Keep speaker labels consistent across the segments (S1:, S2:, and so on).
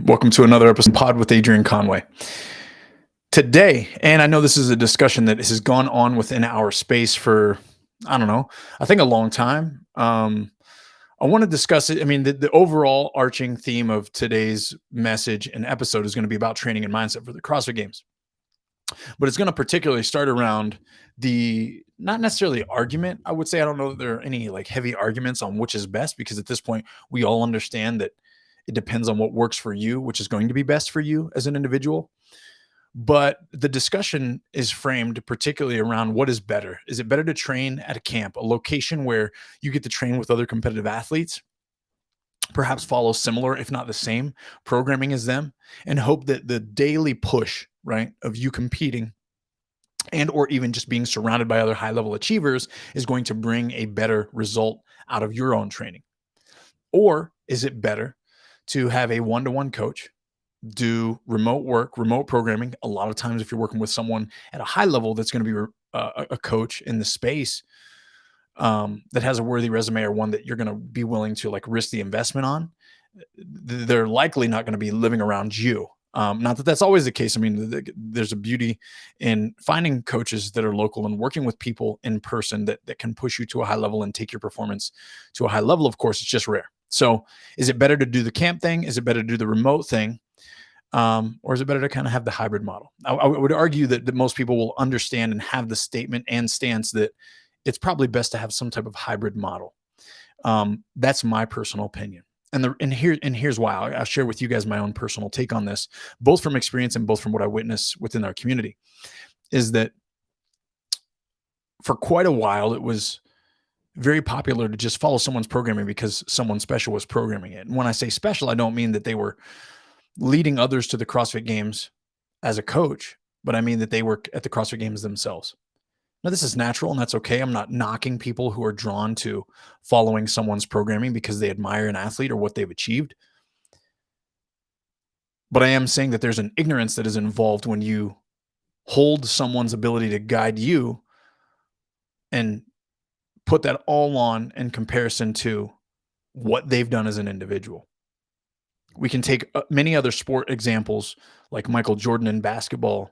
S1: Welcome to another episode of Pod with Adrian Conway. Today, and I know this is a discussion that has gone on within our space for, I don't know, I think a long time. I want to discuss it. I mean, the overall arching theme of today's message and episode is going to be about training and mindset for the CrossFit Games. But it's going to particularly start around the, not necessarily argument. I would say I don't know that there are any like heavy arguments on which is best, because at this point, we all understand that it depends on what works for you, which is going to be best for you as an individual. But the discussion is framed particularly around what is better. Is it better to train at a camp, a location where you get to train with other competitive athletes, perhaps follow similar, if not the same, programming as them, and hope that the daily push, right, of you competing and or even just being surrounded by other high-level achievers is going to bring a better result out of your own training? Or is it better to have a one-to-one coach, do remote work, remote programming? A lot of times, if you're working with someone at a high level that's going to be a coach in the space that has a worthy resume, or one that you're going to be willing to like risk the investment on, they're likely not going to be living around you. Not that that's always the case. I mean, there's a beauty in finding coaches that are local and working with people in person that can push you to a high level and take your performance to a high level. Of course, it's just rare. So is it better to do the camp thing? Is it better to do the remote thing? Or is it better to kind of have the hybrid model? I would argue that most people will understand and have the statement and stance that it's probably best to have some type of hybrid model. That's my personal opinion. And here's why. I'll share with you guys my own personal take on this, both from experience and both from what I witness within our community, is that for quite a while, it was very popular to just follow someone's programming because someone special was programming it. And when I say special, I don't mean that they were leading others to the CrossFit Games as a coach, but I mean that they were at the CrossFit Games themselves. Now, this is natural and that's okay. I'm not knocking people who are drawn to following someone's programming because they admire an athlete or what they've achieved. But I am saying that there's an ignorance that is involved when you hold someone's ability to guide you and put that all on in comparison to what they've done as an individual. We can take many other sport examples like Michael Jordan in basketball,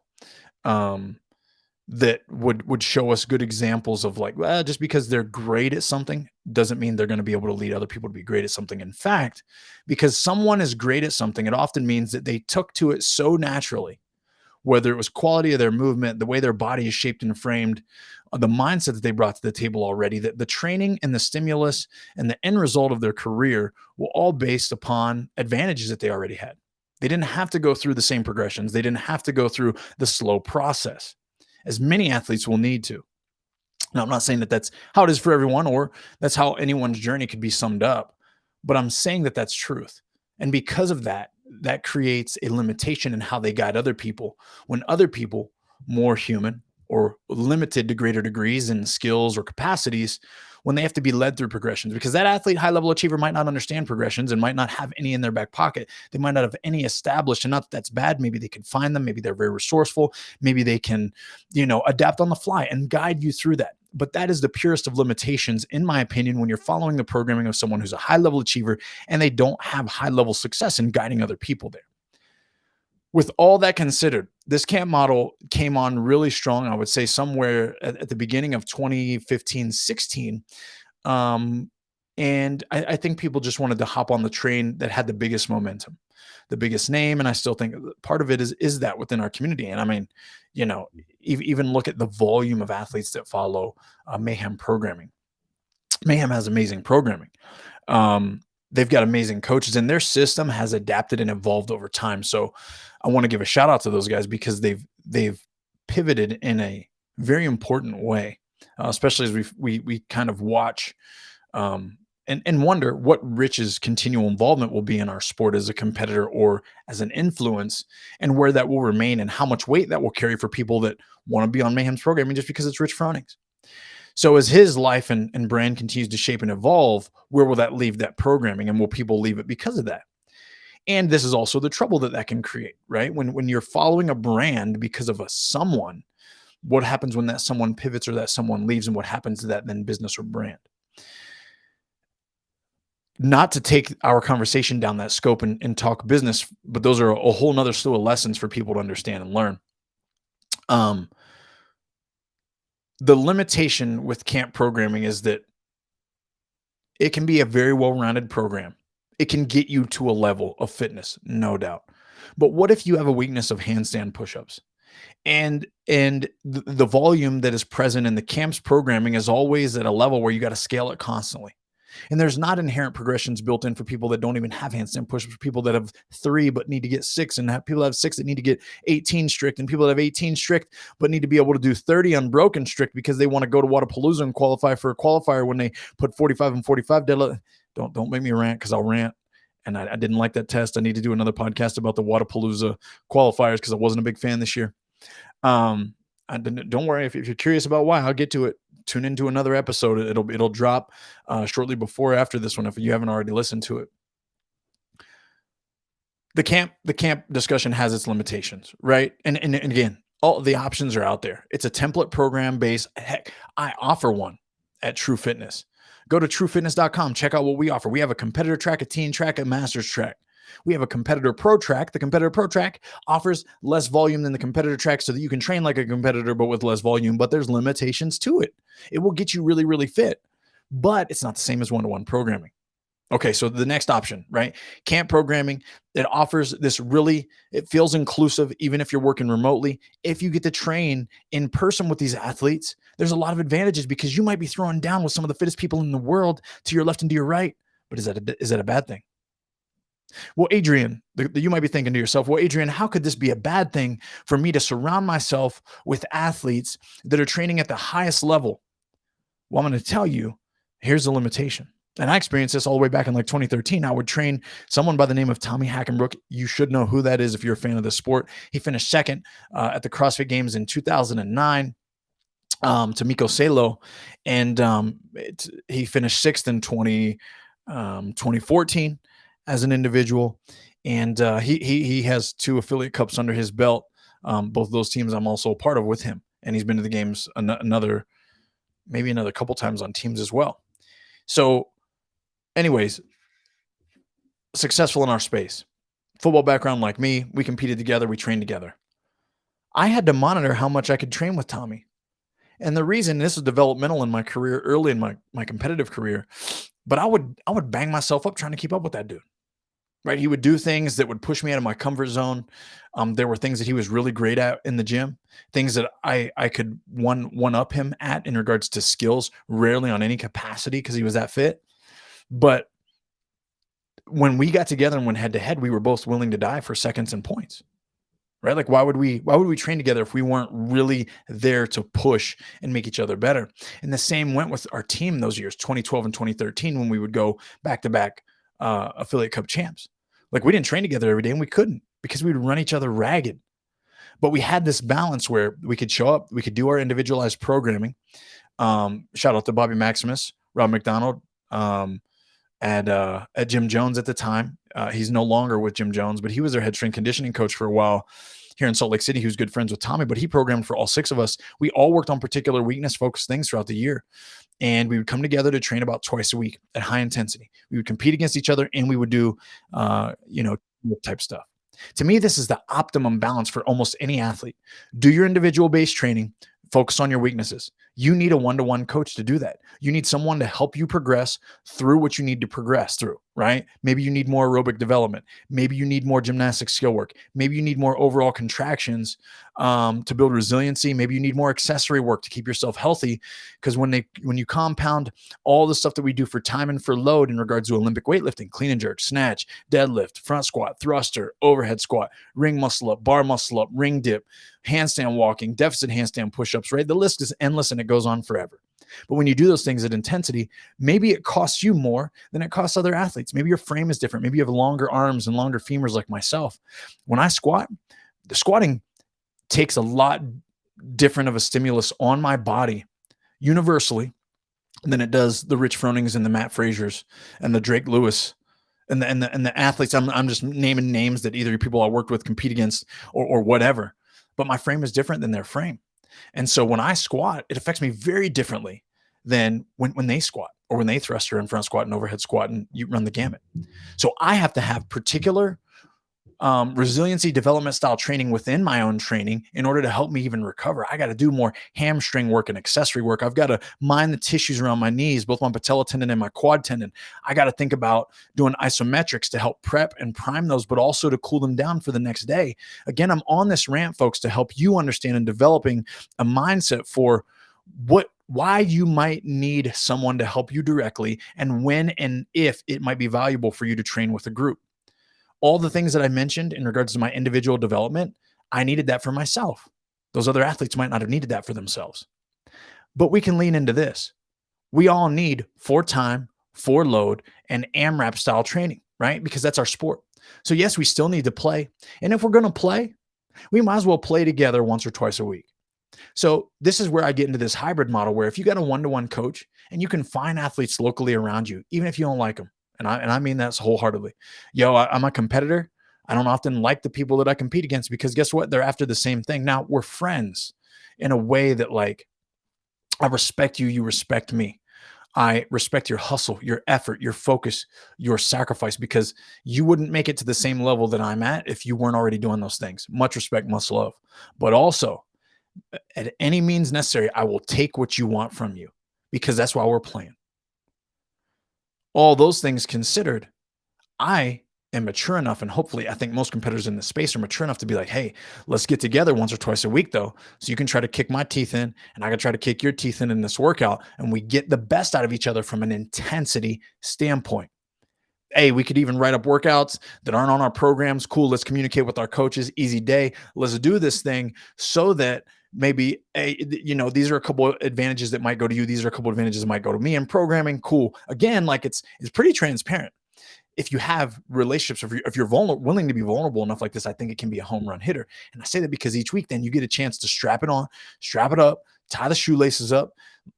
S1: that would show us good examples of like, well, just because they're great at something doesn't mean they're going to be able to lead other people to be great at something. In fact, because someone is great at something, it often means that they took to it so naturally, whether it was quality of their movement, the way their body is shaped and framed, the mindset that they brought to the table already, that the training and the stimulus and the end result of their career were all based upon advantages that they already had. They didn't have to go through the same progressions. They didn't have to go through the slow process, as many athletes will need to. Now, I'm not saying that that's how it is for everyone, or that's how anyone's journey could be summed up, but I'm saying that that's truth. And because of that, that creates a limitation in how they guide other people, when other people, more human or limited to greater degrees in skills or capacities, when they have to be led through progressions, because that athlete, high level achiever, might not understand progressions and might not have any in their back pocket. They might not have any established, and not that that's bad. Maybe they can find them. Maybe they're very resourceful. Maybe they can, adapt on the fly and guide you through that. But that is the purest of limitations, in my opinion, when you're following the programming of someone who's a high level achiever and they don't have high level success in guiding other people there. With all that considered, this camp model came on really strong, I would say somewhere at the beginning of 2015, 16. And I think people just wanted to hop on the train that had the biggest momentum, the biggest name. And I still think part of it is that within our community. And I mean, even look at the volume of athletes that follow Mayhem programming. Mayhem has amazing programming. They've got amazing coaches, and their system has adapted and evolved over time. So I want to give a shout out to those guys because they've pivoted in a very important way, especially as we kind of watch and wonder what Rich's continual involvement will be in our sport as a competitor or as an influence, and where that will remain and how much weight that will carry for people that want to be on Mayhem's programming just because it's Rich Frowning's. So as his life and brand continues to shape and evolve, where will that leave that programming, and will people leave it because of that? And this is also the trouble that can create, right? When you're following a brand because of someone, what happens when that someone pivots or that someone leaves, and what happens to that then business or brand? Not to take our conversation down that scope and talk business, but those are a whole nother slew of lessons for people to understand and learn. Um, the limitation with camp programming is that it can be a very well-rounded program. It can get you to a level of fitness, no doubt. But what if you have a weakness of handstand push-ups? And the volume that is present in the camps programming is always at a level where you got to scale it constantly. And there's not inherent progressions built in for people that don't even have handstand push-ups, people that have 3 but need to get 6, and have people that have 6 that need to get 18 strict, and people that have 18 strict but need to be able to do 30 unbroken strict because they want to go to Wadapalooza and qualify for a qualifier when they put 45 and 45 deadlift. Don't make me rant, because I'll rant. And I didn't like that test. I need to do another podcast about the Wadapalooza qualifiers because I wasn't a big fan this year. Don't worry, if you're curious about why, I'll get to it. Tune into another episode. It'll drop shortly before or after this one if you haven't already listened to it. The camp discussion has its limitations, right? And again, all the options are out there. It's a template program based. Heck, I offer one at True Fitness. Go to truefitness.com. Check out what we offer. We have a competitor track, a teen track, a master's track. We have a competitor pro track. The competitor pro track offers less volume than the competitor track so that you can train like a competitor, but with less volume, but there's limitations to it. It will get you really, really fit, but it's not the same as one-to-one programming. Okay, so the next option, right? Camp programming, it offers this really, it feels inclusive, even if you're working remotely. If you get to train in person with these athletes, there's a lot of advantages because you might be throwing down with some of the fittest people in the world to your left and to your right. But is that a bad thing? Well, Adrian, you might be thinking to yourself, well, Adrian, how could this be a bad thing for me to surround myself with athletes that are training at the highest level? Well, I'm going to tell you, here's the limitation. And I experienced this all the way back in like 2013. I would train someone by the name of Tommy Hackenbrook. You should know who that is if you're a fan of the sport. He finished second at the CrossFit Games in 2009 to Miko Salo. And he finished sixth in 2014 as an individual. And he has 2 affiliate cups under his belt. Both of those teams I'm also a part of with him. And he's been to the games maybe another couple times on teams as well. So anyways, successful in our space. Football background like me, we competed together, we trained together. I had to monitor how much I could train with Tommy. And the reason, this is developmental in my career, early in my competitive career, but I would bang myself up trying to keep up with that dude. Right? He would do things that would push me out of my comfort zone. There were things that he was really great at in the gym, things that I could one up him at in regards to skills, rarely on any capacity because he was that fit. But when we got together and went head to head, we were both willing to die for seconds and points. Right? Like why would we train together if we weren't really there to push and make each other better? And the same went with our team those years, 2012 and 2013, when we would go back to back affiliate cup champs. Like we didn't train together every day, and we couldn't because we would run each other ragged. But we had this balance where we could show up, we could do our individualized programming. Shout out to Bobby Maximus, Rob McDonald, at Jim Jones at the time. He's no longer with Jim Jones, but he was their head strength conditioning coach for a while here in Salt Lake City. He was good friends with Tommy, but he programmed for all 6 of us. We all worked on particular weakness-focused things throughout the year. And we would come together to train about twice a week at high intensity. We would compete against each other, and we would do, type stuff. To me, this is the optimum balance for almost any athlete. Do your individual-based training, focus on your weaknesses. You need a one-to-one coach to do that. You need someone to help you progress through what you need to progress through, right? Maybe you need more aerobic development. Maybe you need more gymnastic skill work. Maybe you need more overall contractions to build resiliency. Maybe you need more accessory work to keep yourself healthy. Because when you compound all the stuff that we do for time and for load in regards to Olympic weightlifting, clean and jerk, snatch, deadlift, front squat, thruster, overhead squat, ring muscle up, bar muscle up, ring dip, handstand walking, deficit handstand push-ups, right? The list is endless and it goes on forever. But when you do those things at intensity, maybe it costs you more than it costs other athletes. Maybe your frame is different. Maybe you have longer arms and longer femurs like myself. When I squat, the squatting takes a lot different of a stimulus on my body universally than it does the Rich Fronings and the Matt Frasers and the Drake Lewis and the athletes. I'm just naming names that either people I worked with, compete against, or whatever. But my frame is different than their frame. And so when I squat, it affects me very differently than when they squat. or when they thruster and front squat and overhead squat, and you run the gamut. So I have to have particular resiliency development style training within my own training in order to help me even recover. I got to do more hamstring work and accessory work. I've got to mind the tissues around my knees, both my patella tendon and my quad tendon. I got to think about doing isometrics to help prep and prime those, but also to cool them down for the next day. Again, I'm on this rant, folks, to help you understand and developing a mindset for why you might need someone to help you directly, and when and if it might be valuable for you to train with a group. All the things that I mentioned in regards to my individual development, I needed that for myself. Those other athletes might not have needed that for themselves. But we can lean into this. We all need for time, for load, and AMRAP style training, right? Because that's our sport. So yes, we still need to play. And if we're going to play, we might as well play together once or twice a week. So this is where I get into this hybrid model where if you got a one-to-one coach and you can find athletes locally around you, even if you don't like them, and I mean that wholeheartedly. I'm a competitor. I don't often like the people that I compete against because guess what? They're after the same thing. Now we're friends in a way that like I respect you, you respect me. I respect your hustle, your effort, your focus, your sacrifice, because you wouldn't make it to the same level that I'm at if you weren't already doing those things. Much respect, much love. But also, at any means necessary, I will take what you want from you because that's why we're playing. All those things considered, I am mature enough, and hopefully I think most competitors in this space are mature enough to be like, hey, let's get together once or twice a week though. So you can try to kick my teeth in and I can try to kick your teeth in this workout, and we get the best out of each other from an intensity standpoint. Hey, we could even write up workouts that aren't on our programs. Cool. Let's communicate with our coaches. Easy day. Let's do this thing so that maybe, these are a couple of advantages that might go to you. These are a couple of advantages that might go to me in programming. Cool. Again, like it's pretty transparent. If you have relationships, if you're willing to be vulnerable enough like this, I think it can be a home run hitter. And I say that because each week, then you get a chance to strap it on, strap it up, tie the shoelaces up,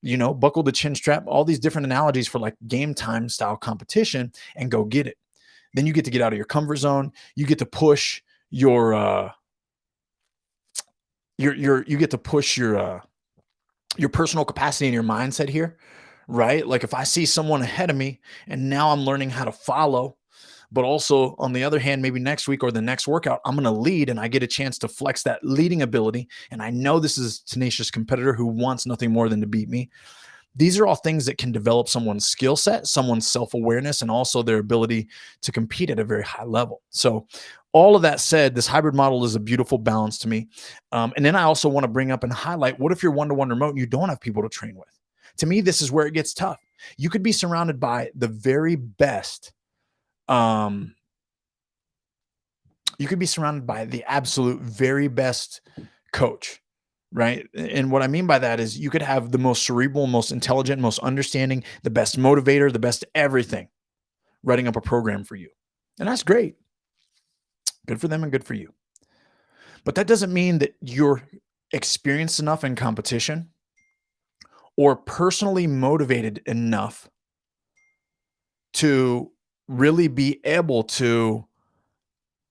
S1: buckle the chin strap, all these different analogies for like game time style competition, and go get it. Then you get to get out of your comfort zone. You get to push your personal capacity and your mindset here, right? Like if I see someone ahead of me and now I'm learning how to follow, but also on the other hand, maybe next week or the next workout, I'm going to lead and I get a chance to flex that leading ability. And I know this is a tenacious competitor who wants nothing more than to beat me. These are all things that can develop someone's skill set, someone's self-awareness, and also their ability to compete at a very high level. So all of that said, this hybrid model is a beautiful balance to me. And then I also want to bring up and highlight, what if you're one-to-one remote and you don't have people to train with? To me, this is where it gets tough. You could be surrounded by the very best. You could be surrounded by the absolute very best coach, right? And what I mean by that is you could have the most cerebral, most intelligent, most understanding, the best motivator, the best everything writing up a program for you. And that's great. Good for them and good for you. But that doesn't mean that you're experienced enough in competition or personally motivated enough to really be able to,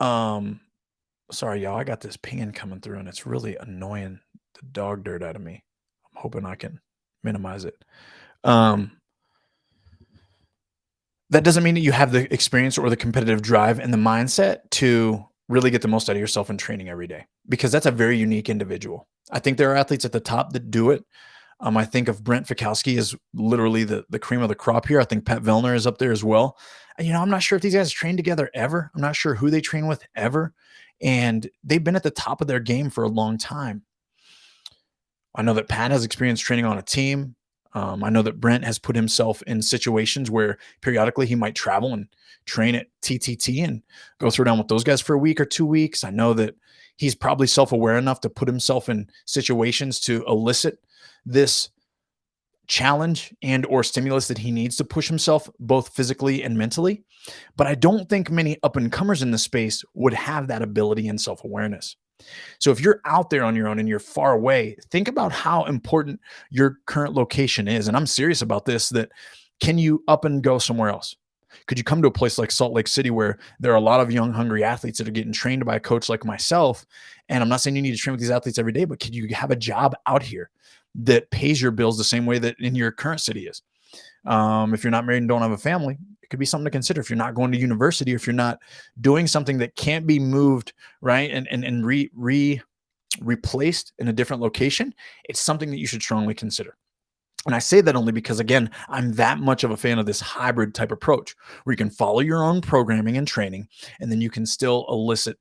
S1: sorry, y'all, I got this pinging coming through and it's really annoying the dog dirt out of me. I'm hoping I can minimize it. That doesn't mean that you have the experience or the competitive drive and the mindset to really get the most out of yourself in training every day, because that's a very unique individual. I think there are athletes at the top that do it. I think of Brent Fikowski as literally the cream of the crop here. I think Pat Vellner is up there as well. And, I'm not sure if these guys train together ever. I'm not sure who they train with ever. And they've been at the top of their game for a long time. I know that Pat has experience training on a team. I know that Brent has put himself in situations where periodically he might travel and train at TTT and go throw down with those guys for a week or 2 weeks. I know that he's probably self-aware enough to put himself in situations to elicit this challenge and or stimulus that he needs to push himself both physically and mentally. But I don't think many up-and-comers in the space would have that ability and self-awareness. So if you're out there on your own and you're far away, think about how important your current location is. And I'm serious about this, that can you up and go somewhere else? Could you come to a place like Salt Lake City where there are a lot of young, hungry athletes that are getting trained by a coach like myself? And I'm not saying you need to train with these athletes every day, but could you have a job out here that pays your bills the same way that in your current city is? If you're not married and don't have a family, it could be something to consider. If you're not going to university, or if you're not doing something that can't be moved, right, and replaced in a different location, it's something that you should strongly consider. And I say that only because, again, I'm that much of a fan of this hybrid type approach where you can follow your own programming and training, and then you can still elicit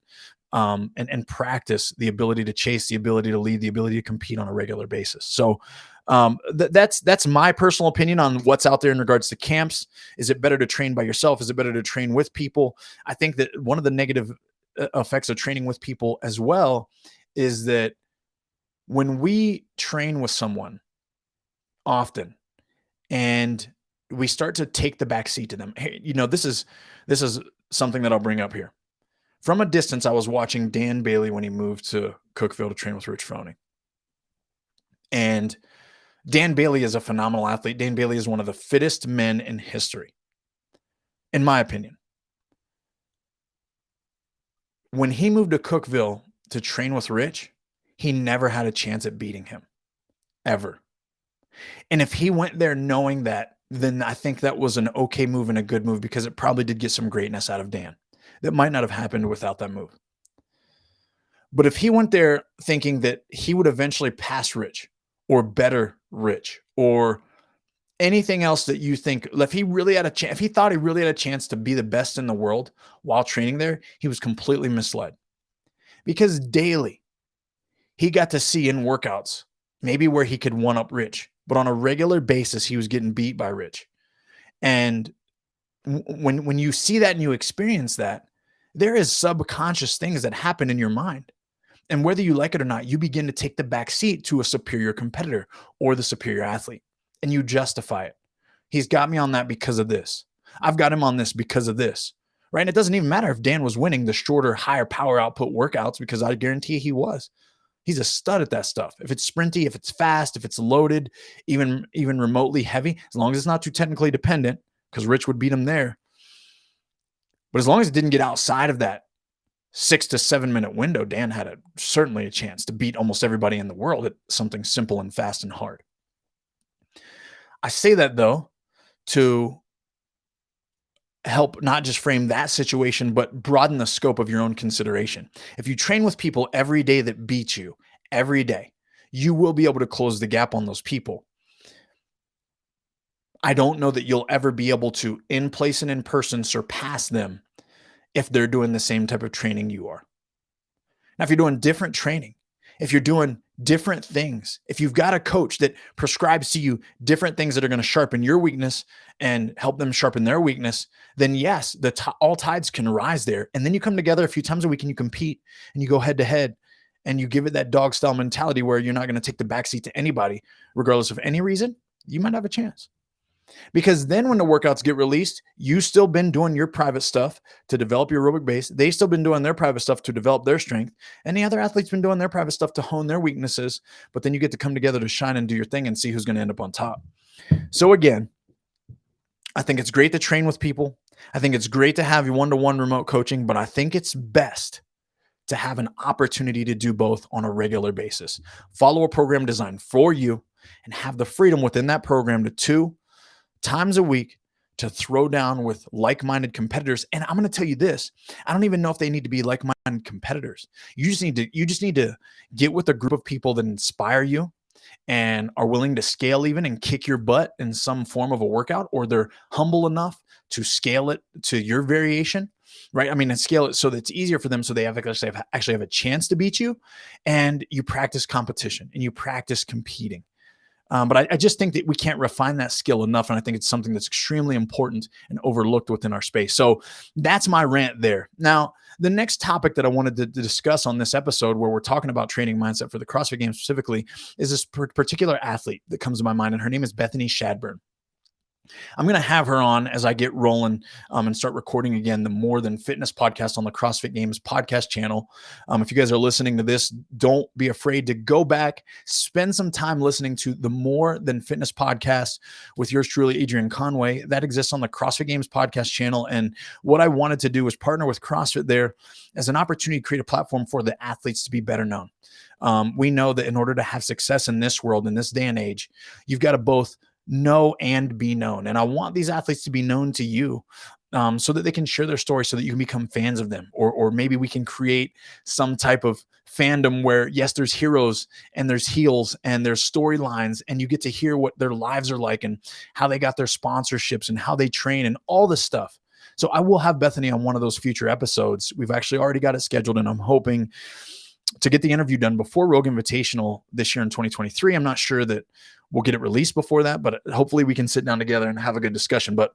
S1: and practice the ability to chase, the ability to lead, the ability to compete on a regular basis. So that's my personal opinion on what's out there in regards to camps. Is it better to train by yourself? Is it better to train with people? I think that one of the negative effects of training with people as well is that when we train with someone often and we start to take the back seat to them, hey, this is something that I'll bring up here. From a distance, I was watching Dan Bailey when he moved to Cookeville to train with Rich Froning. And Dan Bailey is a phenomenal athlete. Dan Bailey is one of the fittest men in history, in my opinion. When he moved to Cookeville to train with Rich, he never had a chance at beating him, ever. And if he went there knowing that, then I think that was an okay move and a good move, because it probably did get some greatness out of Dan. That might not have happened without that move. But if he went there thinking that he would eventually pass Rich or better Rich or anything else that you think, if he really had a chance, if he thought he really had a chance to be the best in the world while training there, he was completely misled. Because daily he got to see in workouts maybe where he could one up Rich, but on a regular basis he was getting beat by Rich. And when you see that and you experience that, there is subconscious things that happen in your mind. And whether you like it or not, you begin to take the back seat to a superior competitor or the superior athlete, and you justify it. He's got me on that because of this. I've got him on this because of this, right? And it doesn't even matter if Dan was winning the shorter, higher power output workouts, because I guarantee he was. He's a stud at that stuff. If it's sprinty, if it's fast, if it's loaded, even remotely heavy, as long as it's not too technically dependent, because Rich would beat him there. But as long as it didn't get outside of that 6 to 7 minute window, Dan had certainly a chance to beat almost everybody in the world at something simple and fast and hard. I say that, though, to help not just frame that situation, but broaden the scope of your own consideration. If you train with people every day that beat you, every day, you will be able to close the gap on those people. I don't know that you'll ever be able to, in place and in person, surpass them if they're doing the same type of training you are. Now, if you're doing different training, if you're doing different things, if you've got a coach that prescribes to you different things that are going to sharpen your weakness and help them sharpen their weakness, then yes, all tides can rise there. And then you come together a few times a week and you compete and you go head to head and you give it that dog style mentality where you're not going to take the backseat to anybody, regardless of any reason. You might have a chance. Because then when the workouts get released, you still been doing your private stuff to develop your aerobic base. They still been doing their private stuff to develop their strength. And the other athletes been doing their private stuff to hone their weaknesses. But then you get to come together to shine and do your thing and see who's going to end up on top. So again, I think it's great to train with people. I think it's great to have your one-to-one remote coaching, but I think it's best to have an opportunity to do both on a regular basis. Follow a program designed for you and have the freedom within that program to 2 times a week to throw down with like-minded competitors. And I'm going to tell you this, I don't even know if they need to be like-minded competitors. You just need to get with a group of people that inspire you and are willing to scale even and kick your butt in some form of a workout, or they're humble enough to scale it to your variation, right? I mean, and scale it so that it's easier for them, so they actually have a chance to beat you, and you practice competition and you practice competing. But I just think that we can't refine that skill enough. And I think it's something that's extremely important and overlooked within our space. So that's my rant there. Now, the next topic that I wanted to discuss on this episode, where we're talking about training mindset for the CrossFit Games specifically, is this particular athlete that comes to my mind. And her name is Bethany Shadburn. I'm going to have her on as I get rolling and start recording again the More Than Fitness podcast on the CrossFit Games podcast channel. If you guys are listening to this, don't be afraid to go back, spend some time listening to the More Than Fitness podcast with yours truly, Adrian Conway. That exists on the CrossFit Games podcast channel. And what I wanted to do was partner with CrossFit there as an opportunity to create a platform for the athletes to be better known. We know that in order to have success in this world, in this day and age, you've got to both know and be known. And I want these athletes to be known to you, so that they can share their story, so that you can become fans of them, or maybe we can create some type of fandom where, yes, there's heroes and there's heels and there's storylines, and you get to hear what their lives are like and how they got their sponsorships and how they train and all this stuff. So I will have Bethany on one of those future episodes. We've actually already got it scheduled, and I'm hoping to get the interview done before Rogue Invitational this year in 2023. I'm not sure that we'll get it released before that, but hopefully we can sit down together and have a good discussion. But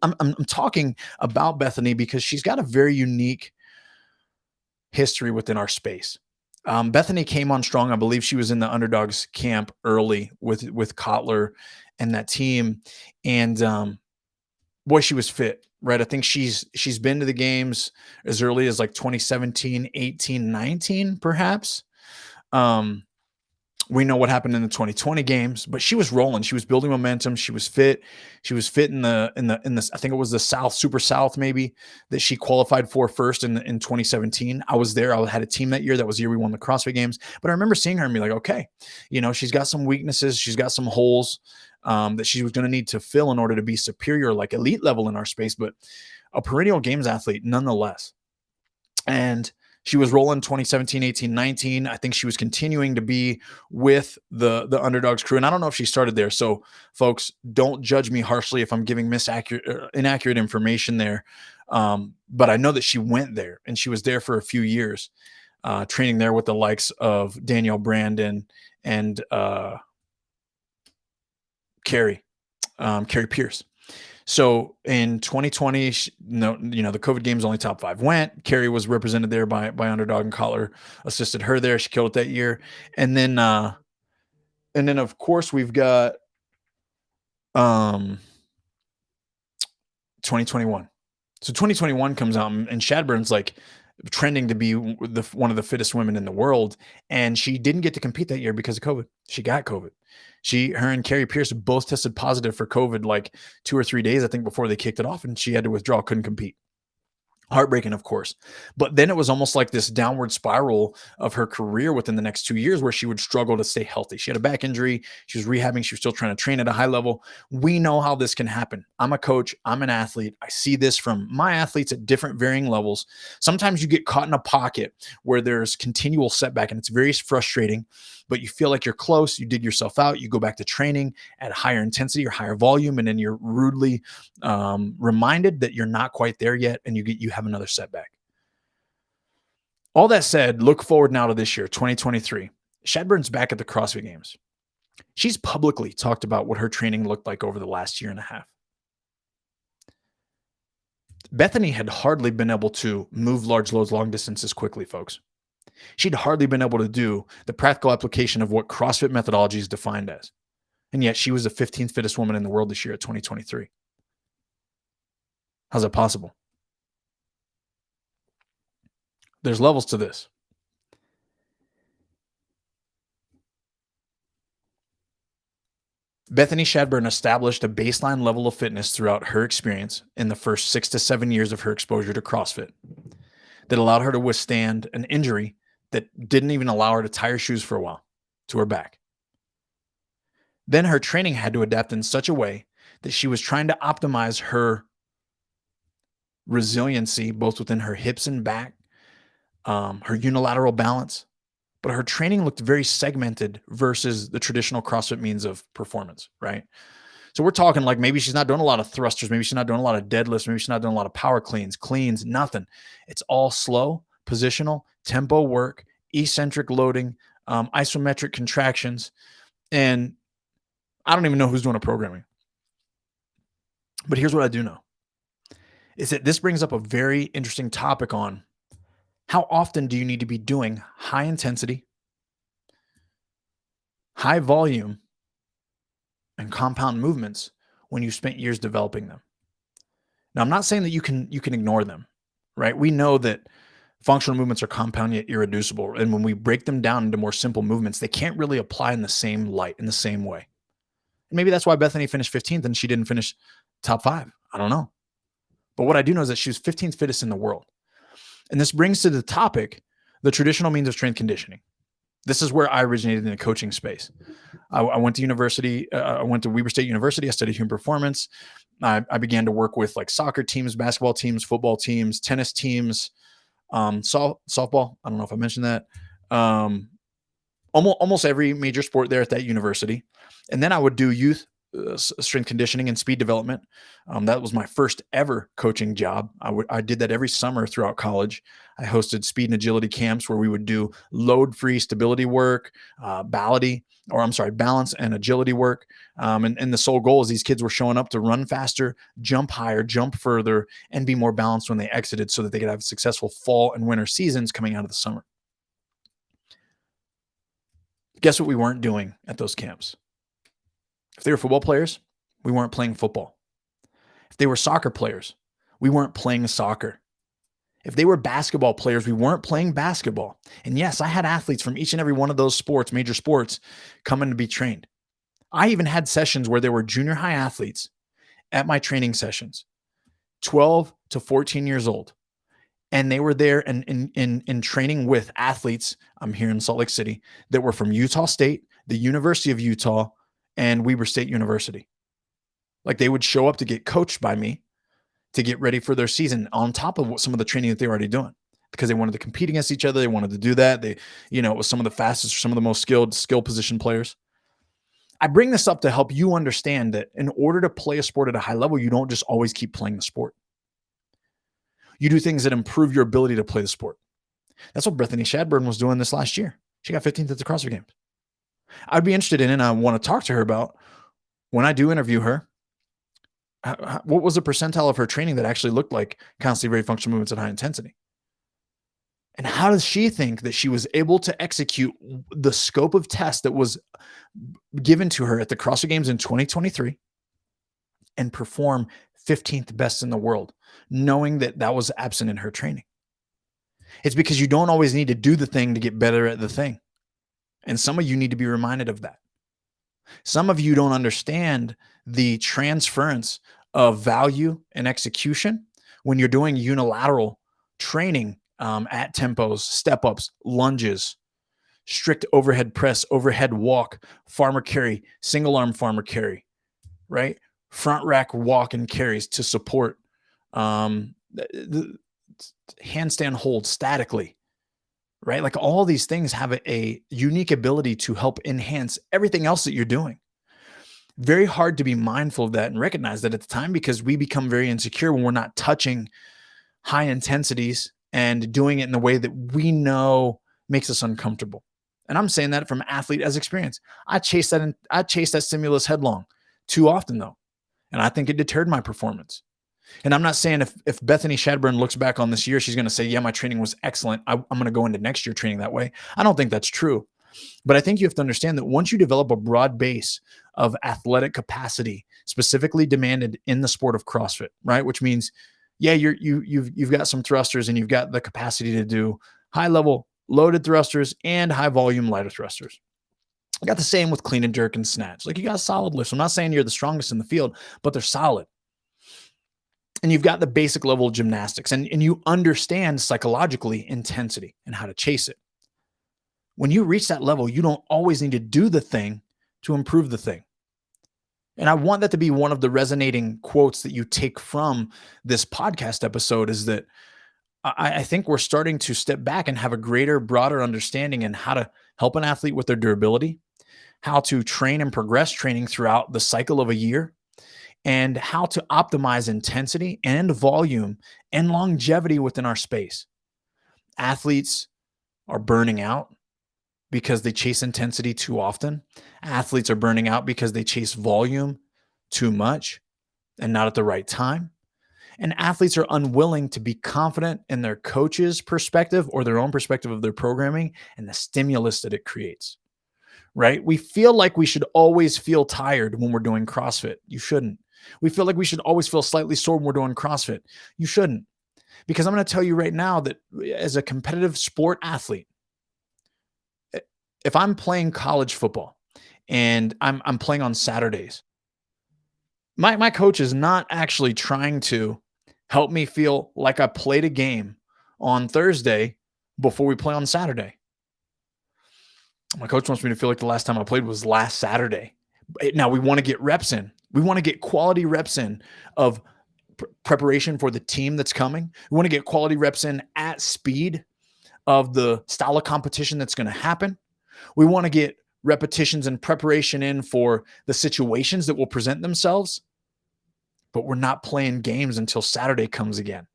S1: I'm talking about Bethany because she's got a very unique history within our space. Bethany came on strong. I believe she was in the underdogs camp early with Kotler and that team. And boy, she was fit, right? I think she's been to the games as early as like 2017, 18, 19, perhaps. We know what happened in the 2020 games, but she was rolling. She was building momentum. She was fit. She was fit in the I think it was the South, Super South, maybe, that she qualified for first in 2017. I was there. I had a team that year. That was the year we won the CrossFit Games. But I remember seeing her and be like, okay, she's got some weaknesses. She's got some holes that she was going to need to fill in order to be superior, like elite level in our space, but a perennial games athlete nonetheless. And she was rolling 2017, 18, 19. I think she was continuing to be with the underdogs crew. And I don't know if she started there. So folks, don't judge me harshly if I'm giving inaccurate information there. But I know that she went there, and she was there for a few years, training there with the likes of Danielle Brandon and Carrie Pierce. So in 2020, the COVID games, only top 5 went. Carrie was represented there by Underdog, and Kotler assisted her there. She killed it that year. And then of course we've got 2021. So 2021 comes out, and Shadburn's like trending to be one of the fittest women in the world. And she didn't get to compete that year because of COVID. She got COVID. Her and Carrie Pierce both tested positive for COVID like 2 or 3 days, I think, before they kicked it off, and she had to withdraw, couldn't compete. Heartbreaking, of course. But then it was almost like this downward spiral of her career within the next 2 years where she would struggle to stay healthy. She had a back injury. She was rehabbing. She was still trying to train at a high level. We know how this can happen. I'm a coach. I'm an athlete. I see this from my athletes at different varying levels. Sometimes you get caught in a pocket where there's continual setback, and it's very frustrating, but you feel like you're close. You dig yourself out. You go back to training at higher intensity or higher volume, and then you're rudely reminded that you're not quite there yet, and you have another setback. All that said, look forward now to this year, 2023. Shadburn's back at the CrossFit Games. She's publicly talked about what her training looked like over the last year and a half. Bethany had hardly been able to move large loads long distances quickly, folks. She'd hardly been able to do the practical application of what CrossFit methodology is defined as. And yet she was the 15th fittest woman in the world this year at 2023. How's that possible? There's levels to this. Bethany Shadburn established a baseline level of fitness throughout her experience in the first 6 to 7 years of her exposure to CrossFit that allowed her to withstand an injury that didn't even allow her to tie her shoes for a while to her back. Then her training had to adapt in such a way that she was trying to optimize her resiliency, both within her hips and back, her unilateral balance, but her training looked very segmented versus the traditional CrossFit means of performance, right? So we're talking like maybe she's not doing a lot of thrusters, maybe she's not doing a lot of deadlifts, maybe she's not doing a lot of power cleans, nothing. It's all slow, positional, tempo work, eccentric loading, isometric contractions, and I don't even know who's doing the programming. But here's what I do know, is that this brings up a very interesting topic on how often do you need to be doing high intensity, high volume, and compound movements when you spent years developing them. Now, I'm not saying that you can ignore them, right? We know that functional movements are compound yet irreducible. And when we break them down into more simple movements, they can't really apply in the same light, in the same way. And maybe that's why Bethany finished 15th and she didn't finish top 5. I don't know. But what I do know is that she was 15th fittest in the world. And this brings to the topic the traditional means of strength conditioning. This is where I originated in the coaching space. I went to university. I went to Weber State University. I studied human performance. I began to work with like soccer teams, basketball teams, football teams, tennis teams, softball. I don't know if I mentioned that. Um, almost every major sport there at that university. And then I would do youth strength conditioning and speed development. That was my first ever coaching job. I did that every summer throughout college. I hosted speed and agility camps where we would do load-free stability work, balance and agility work. And the sole goal is these kids were showing up to run faster, jump higher, jump further, and be more balanced when they exited so that they could have successful fall and winter seasons coming out of the summer. Guess what we weren't doing at those camps? If they were football players, we weren't playing football. If they were soccer players, we weren't playing soccer. If they were basketball players, we weren't playing basketball. And yes, I had athletes from each and every one of those sports, major sports, coming to be trained. I even had sessions where there were junior high athletes at my training sessions, 12 to 14 years old. And they were there in training with athletes, I'm here in Salt Lake City, that were from Utah State, the University of Utah, and Weber State University. Like they would show up to get coached by me to get ready for their season on top of some of the training that they were already doing because they wanted to compete against each other. They wanted to do that. It was some of the fastest, some of the most skill position players. I bring this up to help you understand that in order to play a sport at a high level, you don't just always keep playing the sport. You do things that improve your ability to play the sport. That's what Bethany Shadburn was doing this last year. She got 15th at the CrossFit Games. I'd be interested in, and I want to talk to her about when I do interview her, what was the percentile of her training that actually looked like constantly very functional movements at high intensity? And how does she think that she was able to execute the scope of test that was given to her at the CrossFit Games in 2023 and perform 15th best in the world, knowing that that was absent in her training? It's because you don't always need to do the thing to get better at the thing. And some of you need to be reminded of that. Some of you don't understand the transference of value and execution when you're doing unilateral training at tempos, step-ups, lunges, strict overhead press, overhead walk, farmer carry, single arm farmer carry, right? Front rack walk and carries to support the handstand hold statically, right? Like all these things have a unique ability to help enhance everything else that you're doing. Very hard to be mindful of that and recognize that at the time because we become very insecure when we're not touching high intensities and doing it in the way that we know makes us uncomfortable. And I'm saying that from athlete as experience. I chased that stimulus headlong too often though. And I think it deterred my performance. And I'm not saying if Bethany Shadburn looks back on this year, she's going to say, yeah, my training was excellent. I'm going to go into next year training that way. I don't think that's true. But I think you have to understand that once you develop a broad base of athletic capacity specifically demanded in the sport of CrossFit, right? Which means, yeah, you've got some thrusters and you've got the capacity to do high level loaded thrusters and high volume lighter thrusters. I got the same with clean and jerk and snatch. Like you got solid lifts. I'm not saying you're the strongest in the field, but they're solid. And you've got the basic level of gymnastics and you understand psychologically intensity and how to chase it. When you reach that level, you don't always need to do the thing to improve the thing. And I want that to be one of the resonating quotes that you take from this podcast episode is that I think we're starting to step back and have a greater, broader understanding in how to help an athlete with their durability, how to train and progress training throughout the cycle of a year, and how to optimize intensity and volume and longevity within our space. Athletes are burning out because they chase intensity too often. Athletes are burning out because they chase volume too much and not at the right time. And athletes are unwilling to be confident in their coach's perspective or their own perspective of their programming and the stimulus that it creates, right? We feel like we should always feel tired when we're doing CrossFit. You shouldn't. We feel like we should always feel slightly sore when we're doing CrossFit. You shouldn't. Because I'm going to tell you right now that as a competitive sport athlete, if I'm playing college football and I'm playing on Saturdays, my coach is not actually trying to help me feel like I played a game on Thursday before we play on Saturday. My coach wants me to feel like the last time I played was last Saturday. Now we want to get reps in. We want to get quality reps in of preparation for the team that's coming. We want to get quality reps in at speed of the style of competition that's going to happen. We want to get repetitions and preparation in for the situations that will present themselves. But we're not playing games until Saturday comes again.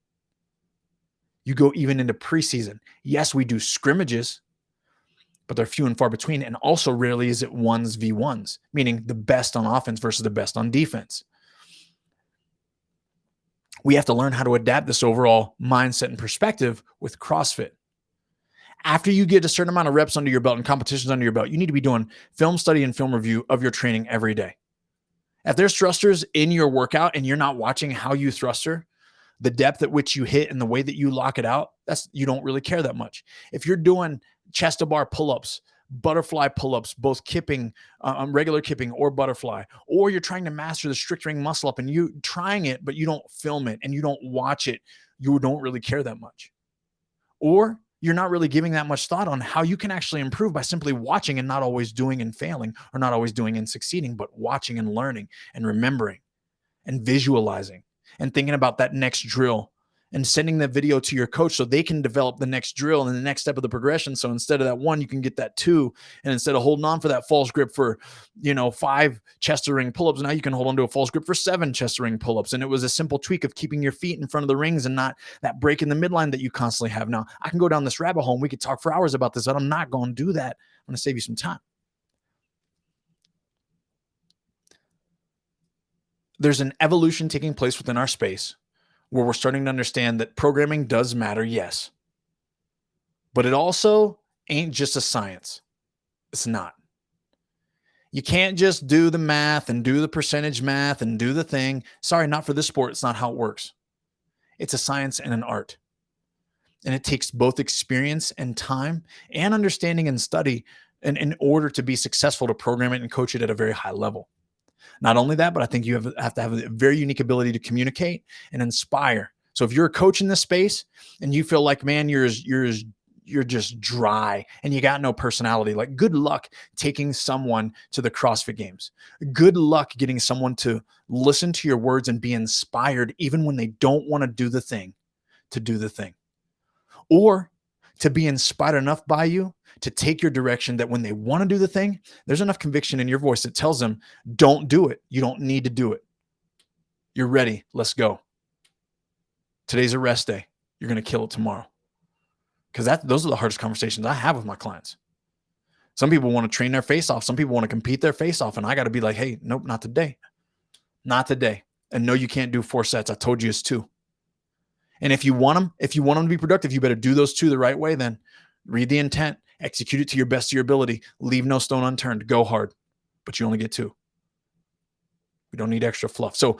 S1: You go even into preseason. Yes, we do scrimmages, but they're few and far between. And also rarely is it 1v1s, meaning the best on offense versus the best on defense. We have to learn how to adapt this overall mindset and perspective with CrossFit. After you get a certain amount of reps under your belt and competitions under your belt, you need to be doing film study and film review of your training every day. If there's thrusters in your workout and you're not watching how you thruster, the depth at which you hit and the way that you lock it out, you don't really care that much. If you're doing chest to bar pull-ups, butterfly pull-ups, both kipping, regular kipping or butterfly, or you're trying to master the strict ring muscle up and you trying it, but you don't film it and you don't watch it, you don't really care that much. Or you're not really giving that much thought on how you can actually improve by simply watching and not always doing and failing, or not always doing and succeeding, but watching and learning and remembering and visualizing and thinking about that next drill and sending that video to your coach so they can develop the next drill and the next step of the progression. So instead of that 1, you can get that 2. And instead of holding on for that false grip for, 5 chest to ring pull-ups, now you can hold on to a false grip for 7 chest to ring pull-ups. And it was a simple tweak of keeping your feet in front of the rings and not that break in the midline that you constantly have. Now, I can go down this rabbit hole and we could talk for hours about this, but I'm not going to do that. I'm going to save you some time. There's an evolution taking place within our space where we're starting to understand that programming does matter, yes. But it also ain't just a science. It's not. You can't just do the math and do the percentage math and do the thing. Sorry, not for this sport. It's not how it works. It's a science and an art. And it takes both experience and time and understanding and study in order to be successful to program it and coach it at a very high level. Not only that, but I think you have to have a very unique ability to communicate and inspire. So if you're a coach in this space and you feel like, man, you're just dry and you got no personality, like good luck taking someone to the CrossFit Games. Good luck getting someone to listen to your words and be inspired even when they don't want to do the thing, to do the thing. Or to be inspired enough by you to take your direction that when they want to do the thing, there's enough conviction in your voice that tells them, don't do it. You don't need to do it. You're ready. Let's go. Today's a rest day. You're going to kill it tomorrow. Because those are the hardest conversations I have with my clients. Some people want to train their face off. Some people want to compete their face off. And I got to be like, hey, nope, not today. Not today. And no, you can't do 4 sets. I told you it's 2. And if you want them to be productive, you better do those 2 the right way. Then read the intent, execute it to your best of your ability, leave no stone unturned, go hard, but you only get 2. We don't need extra fluff. So,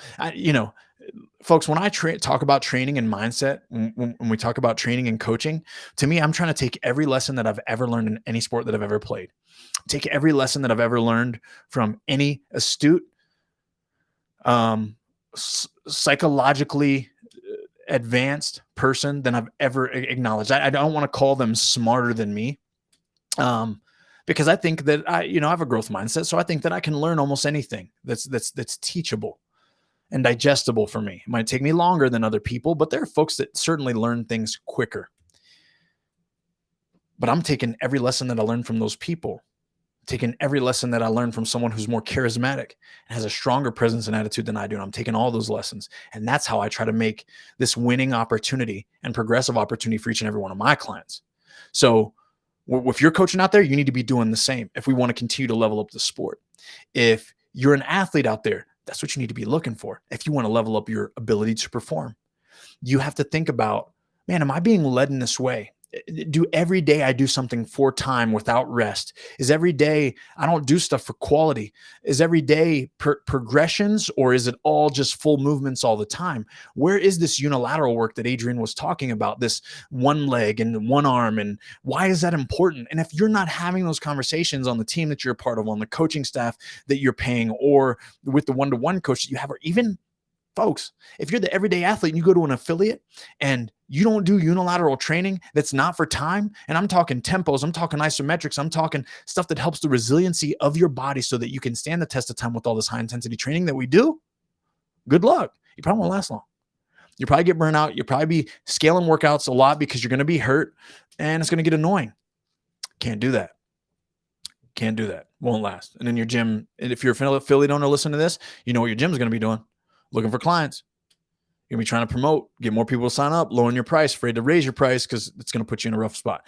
S1: folks, when I talk about training and mindset, when we talk about training and coaching, to me, I'm trying to take every lesson that I've ever learned in any sport that I've ever played, take every lesson that I've ever learned from any astute, psychologically advanced person than I've ever acknowledged. I don't want to call them smarter than me, because I think that I have a growth mindset. So I think that I can learn almost anything that's teachable and digestible for me. It might take me longer than other people, but there are folks that certainly learn things quicker. But I'm taking every lesson that I learned from those people, taking every lesson that I learned from someone who's more charismatic and has a stronger presence and attitude than I do. And I'm taking all those lessons. And that's how I try to make this winning opportunity and progressive opportunity for each and every one of my clients. So if you're coaching out there, you need to be doing the same if we want to continue to level up the sport. If you're an athlete out there, that's what you need to be looking for. If you want to level up your ability to perform, you have to think about, man, am I being led in this way? Do every day I do something for time without rest? Is every day I don't do stuff for quality? Is every day progressions, or is it all just full movements all the time? Where is this unilateral work that Adrian was talking about, this one leg and one arm, and why is that important? And if you're not having those conversations on the team that you're a part of, on the coaching staff that you're paying, or with the one-to-one coach that you have, or even Folks, if you're the everyday athlete and you go to an affiliate and you don't do unilateral training that's not for time, and I'm talking tempos, I'm talking isometrics, I'm talking stuff that helps the resiliency of your body so that you can stand the test of time with all this high intensity training that we do, good luck. You probably won't last long. You'll probably get burnt out. You'll probably be scaling workouts a lot because you're going to be hurt and it's going to get annoying. Can't do that. Can't do that. Won't last. And in your gym, and if you're an affiliate owner, listen to this, you know what your gym is going to be doing. Looking for clients. You're going to be trying to promote, get more people to sign up, lowering your price, afraid to raise your price because it's going to put you in a rough spot.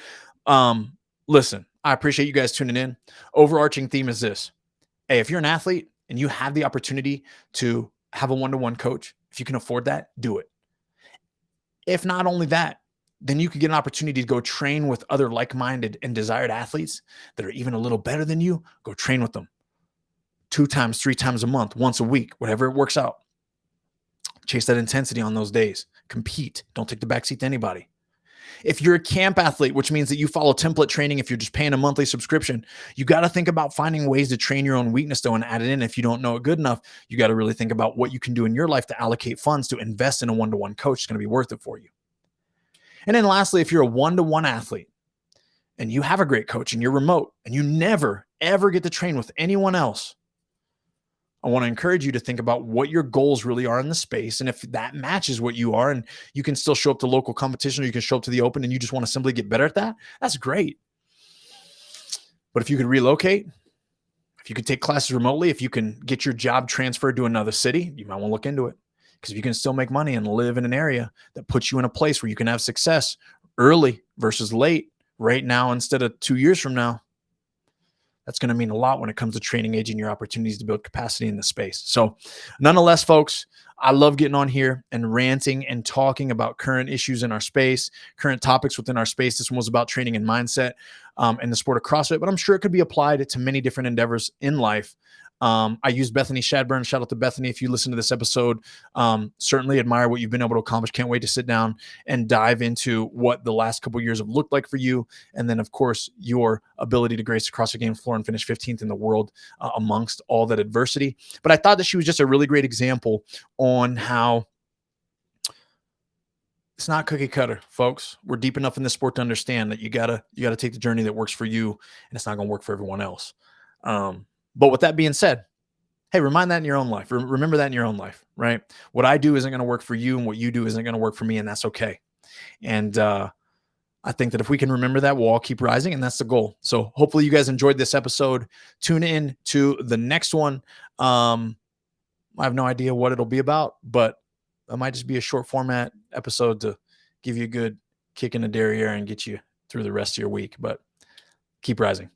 S1: Listen, I appreciate you guys tuning in. Overarching theme is this. Hey, if you're an athlete and you have the opportunity to have a one-to-one coach, if you can afford that, do it. If not only that, then you could get an opportunity to go train with other like-minded and desired athletes that are even a little better than you. Go train with them 2 times, 3 times a month, once a week, whatever it works out. Chase that intensity on those days. Compete. Don't take the backseat to anybody. If you're a camp athlete, which means that you follow template training, if you're just paying a monthly subscription, you got to think about finding ways to train your own weakness though and add it in. If you don't know it good enough, you got to really think about what you can do in your life to allocate funds to invest in a one-to-one coach. It's going to be worth it for you. And then lastly, if you're a one-to-one athlete and you have a great coach and you're remote and you never, ever get to train with anyone else, I want to encourage you to think about what your goals really are in the space. And if that matches what you are and you can still show up to local competition or you can show up to the open and you just want to simply get better at that, that's great. But if you could relocate, if you could take classes remotely, if you can get your job transferred to another city, you might want to look into it. Because if you can still make money and live in an area that puts you in a place where you can have success early versus late, right now instead of 2 years from now, that's going to mean a lot when it comes to training age and your opportunities to build capacity in the space. So nonetheless, folks, I love getting on here and ranting and talking about current issues in our space, current topics within our space. This one was about training and mindset in the sport of CrossFit, but I'm sure it could be applied to many different endeavors in life. I use Bethany Shadburn. Shout out to Bethany if you listen to this episode. Certainly admire what you've been able to accomplish. Can't wait to sit down and dive into what the last couple of years have looked like for you. And then, of course, your ability to grace the CrossFit Games floor and finish 15th in the world amongst all that adversity. But I thought that she was just a really great example on how it's not cookie cutter, folks. We're deep enough in this sport to understand that you gotta take the journey that works for you, and it's not going to work for everyone else. But with that being said, hey, remind that in your own life. Remember that in your own life, right? What I do isn't going to work for you, and what you do isn't going to work for me, and that's okay. And I think that if we can remember that, we'll all keep rising, and that's the goal. So hopefully you guys enjoyed this episode. Tune in to the next one. I have no idea what it'll be about, but it might just be a short format episode to give you a good kick in the derriere and get you through the rest of your week. But keep rising.